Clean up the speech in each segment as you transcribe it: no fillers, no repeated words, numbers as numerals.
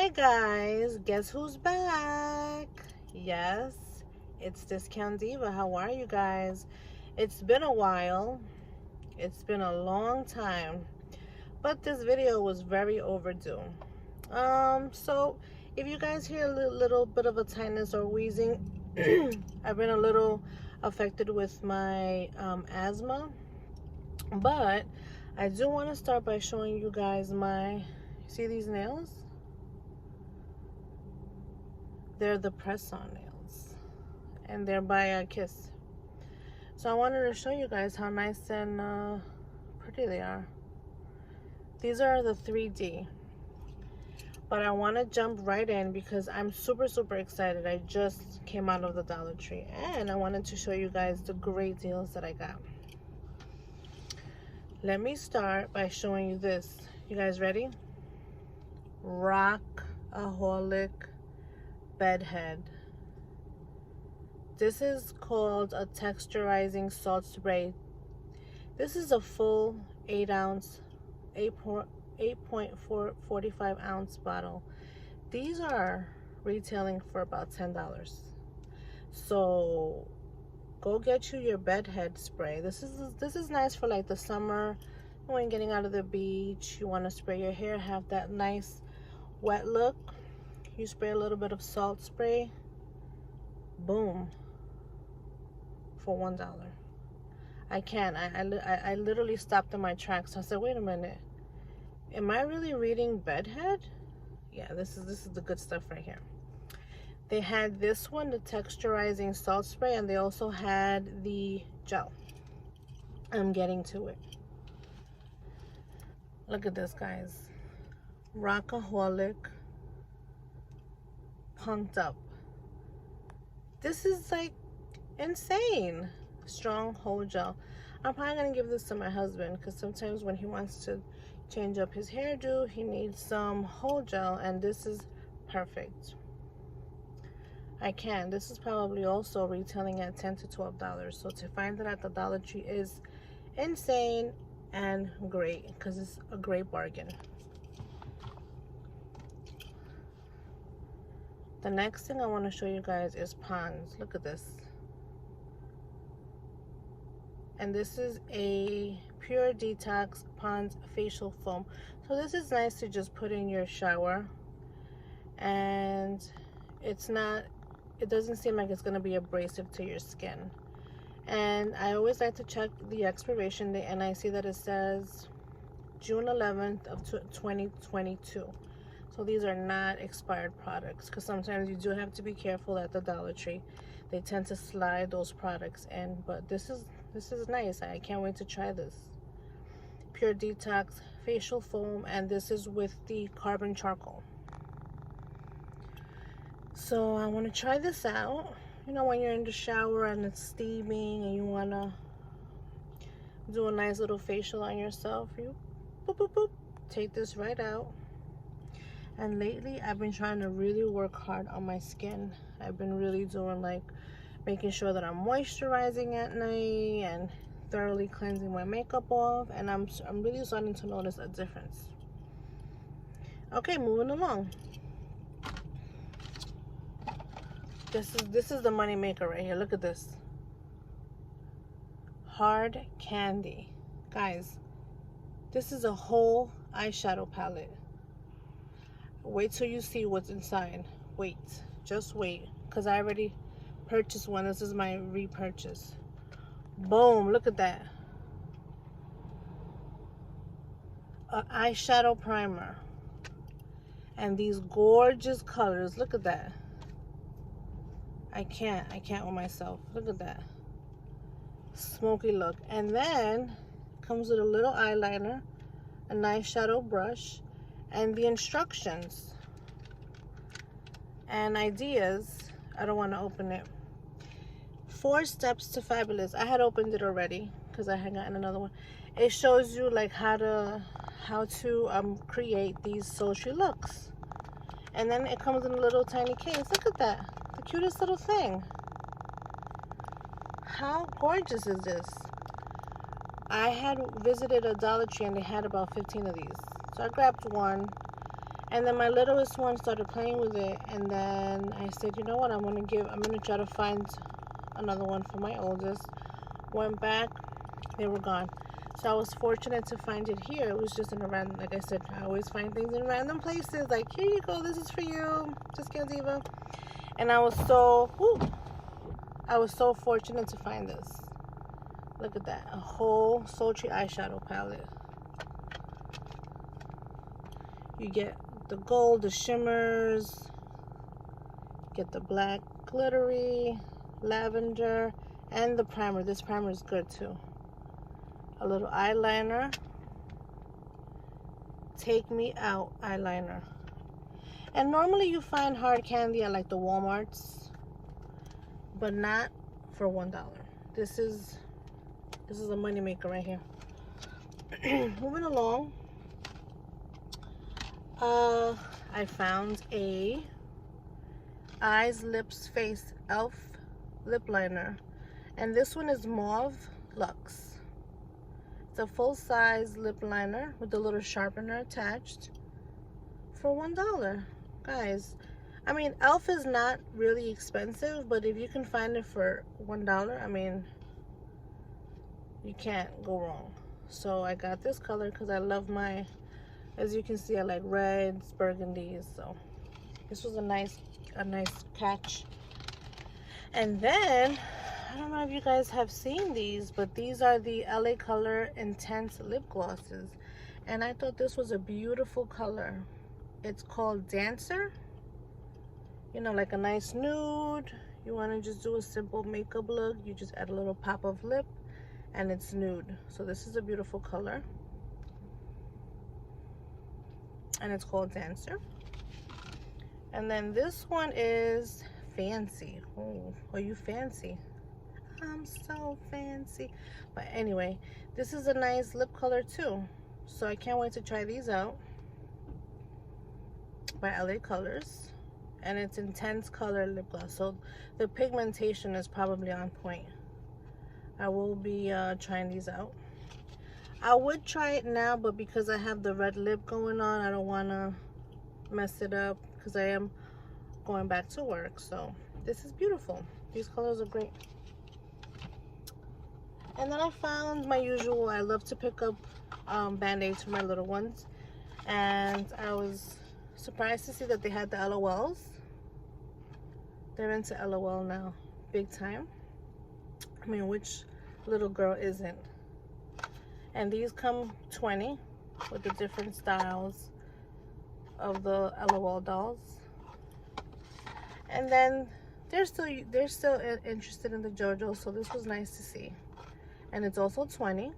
Hi guys, guess who's back? Yes, it's Discount Diva. How are you guys? It's been a while. It's been a long time, but this video was very overdue. So if you guys hear a little bit of a tightness or wheezing, I've been a little affected with my asthma, but I do want to start by showing you guys see these nails? They're the press-on nails, and they're by Kiss. So I wanted to show you guys how nice and pretty they are. These are the 3D, but I want to jump right in because I'm super excited. I just came out of the Dollar Tree, and I wanted to show you guys the great deals that I got. Let me start by showing you this. You guys ready? Rockaholic Bedhead. This is called a Texturizing Sauce spray. This is a full 8.45 ounce bottle. These are retailing for about $10. So go get you your bedhead spray. This is nice for like the summer when you're getting out of the beach. You want to spray your hair, have that nice wet look. You spray a little bit of salt spray, boom, for $1. I literally stopped in my tracks. I said, wait a minute, am I really reading bedhead? Yeah, this is the good stuff right here. They had this one, the Texturizing Sauce spray, and they also had the gel. I'm getting to it. Look at this, guys. Rockaholic Punked Up. This is like insane. Stronghold Gel. I'm probably gonna give this to my husband because sometimes when he wants to change up his hairdo, he needs some whole gel, and this is perfect. This is probably also retailing at $10 to $12. So to find it at the Dollar Tree is insane and great because it's a great bargain. The next thing I want to show you guys is Pond's. Look at this. And this is a Pure Detox Pond's facial foam. So this is nice to just put in your shower, and it doesn't seem like it's going to be abrasive to your skin. And I always like to check the expiration date, and I see that it says June 11th of 2022. So these are not expired products, because sometimes you do have to be careful at the Dollar Tree. They tend to slide those products in, but this is nice. I can't wait to try this. Pure Detox facial foam, and this is with the carbon charcoal. So I want to try this out. You know, when you're in the shower and it's steaming and you want to do a nice little facial on yourself, you boop boop boop, take this right out. And lately I've been trying to really work hard on my skin. I've been really doing like making sure that I'm moisturizing at night and thoroughly cleansing my makeup off, and I'm really starting to notice a difference. Okay, moving along. This is the money maker right here. Look at this. Hard candy. Guys, this is a whole eyeshadow palette. Wait till you see what's inside. Wait, just wait, because I already purchased one. This is my repurchase. Boom, look at that. An eyeshadow primer. And these gorgeous colors. Look at that. I can't with myself. Look at that. Smoky look. And then comes with a little eyeliner, a nice shadow brush, and the instructions and ideas. I don't want to open it. 4 steps to fabulous. I had opened it already because I had gotten another one. It shows you like how to create these sultry looks, and then it comes in a little tiny case. Look at that, the cutest little thing. How gorgeous is this? I had visited a Dollar Tree and they had about 15 of these, so I grabbed one, And then my littlest one started playing with it, and then I said, you know what, I'm gonna try to find another one for my oldest. Went back, they were gone. So I was fortunate to find it here. It was just in a random, like I said, I always find things in random places. Like, here you go, this is for you. Just get Diva. And I was so fortunate to find this. Look at that, a whole sultry eyeshadow palette. You get the gold, the shimmers, get the black glittery, lavender, and the primer. This primer is good too. A little eyeliner, Take Me Out eyeliner. And normally you find hard candy at like the Walmarts, but not for $1. This is a money maker right here. Moving along, I found a Eyes, Lips, Face e.l.f. lip liner, and this one is Mauve Luxe. It's a full-size lip liner with a little sharpener attached for $1. Guys, I mean, e.l.f. is not really expensive, but if you can find it for $1, I mean, you can't go wrong. So I got this color because I love my, as you can see, I like reds, burgundies, so this was a nice catch. And then, I don't know if you guys have seen these, but these are the LA Color Intense lip glosses, and I thought this was a beautiful color. It's called Dancer. You know, like a nice nude. You want to just do a simple makeup look, you just add a little pop of lip, and it's nude. So this is a beautiful color, and it's called Dancer. And then this one is Fancy. Oh, are you fancy? I'm so fancy. But anyway, this is a nice lip color too, so I can't wait to try these out, by LA Colors. And it's intense color lip gloss, so the pigmentation is probably on point. I will be trying these out. I would try it now, but because I have the red lip going on, I don't want to mess it up because I am going back to work. So this is beautiful. These colors are great. And then I found my usual, I love to pick up band-aids for my little ones, and I was surprised to see that they had the LOLs. They're into LOL now, big time. I mean, which little girl isn't? And these come 20 with the different styles of the LOL dolls. And then they're still interested in the JoJo, so this was nice to see. And it's also 20.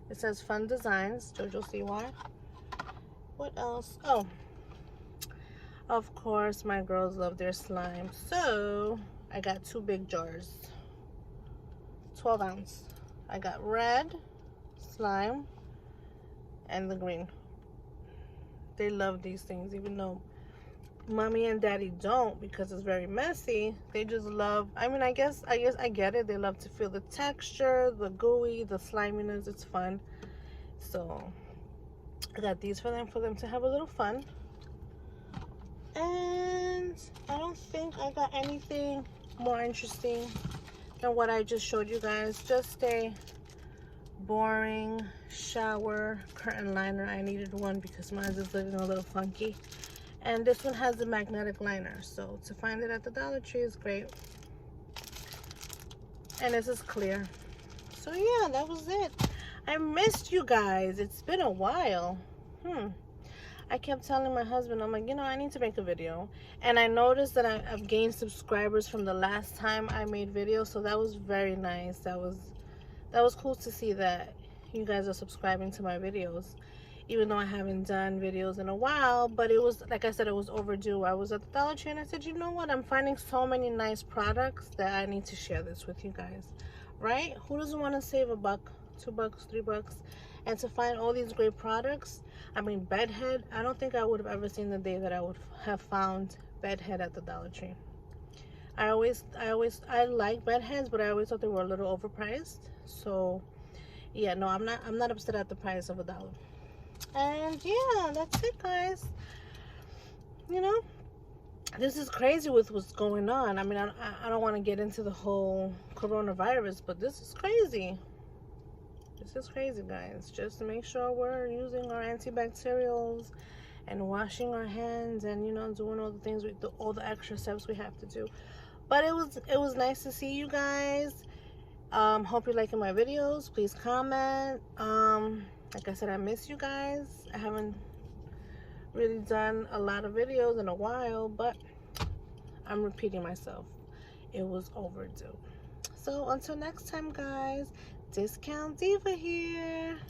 It says Fun Designs, JoJo CY. What else? Oh, of course, my girls love their slime. So I got 2 big jars, 12 ounce. I got red slime and the green. They love these things, even though mommy and daddy don't, because it's very messy. They just love, I mean, I guess I get it. They love to feel the texture, the gooey, the sliminess. It's fun. So I got these for them to have a little fun. And I don't think I got anything more interesting than what I just showed you guys. Just a boring shower curtain liner. I needed one because mine is looking a little funky. And this one has a magnetic liner, so to find it at the Dollar Tree is great. And this is clear. So yeah, that was it. I missed you guys. It's been a while. I kept telling my husband, I'm like, you know, I need to make a video. And I noticed that I've gained subscribers from the last time I made videos, so that was very nice. That was cool to see that you guys are subscribing to my videos, even though I haven't done videos in a while. But it was, like I said, it was overdue. I was at the Dollar Tree and I said, you know what, I'm finding so many nice products that I need to share this with you guys, right? Who doesn't want to save $1, $2, $3? And to find all these great products. I mean, Bedhead, I don't think I would have ever seen the day that I would have found Bedhead at the Dollar Tree. I like Bedheads, but I always thought they were a little overpriced. So yeah, no, I'm not upset at the price of $1. And yeah, that's it, guys. You know, this is crazy with what's going on. I mean, I don't want to get into the whole coronavirus, but this is crazy. This is crazy, guys. Just to make sure we're using our antibacterials and washing our hands and, you know, doing all the things, all the extra steps we have to do. But it was nice to see you guys. Hope you're liking my videos. Please comment. Like I said, I miss you guys. I haven't really done a lot of videos in a while, but I'm repeating myself. It was overdue. So until next time, guys, Discount Diva here.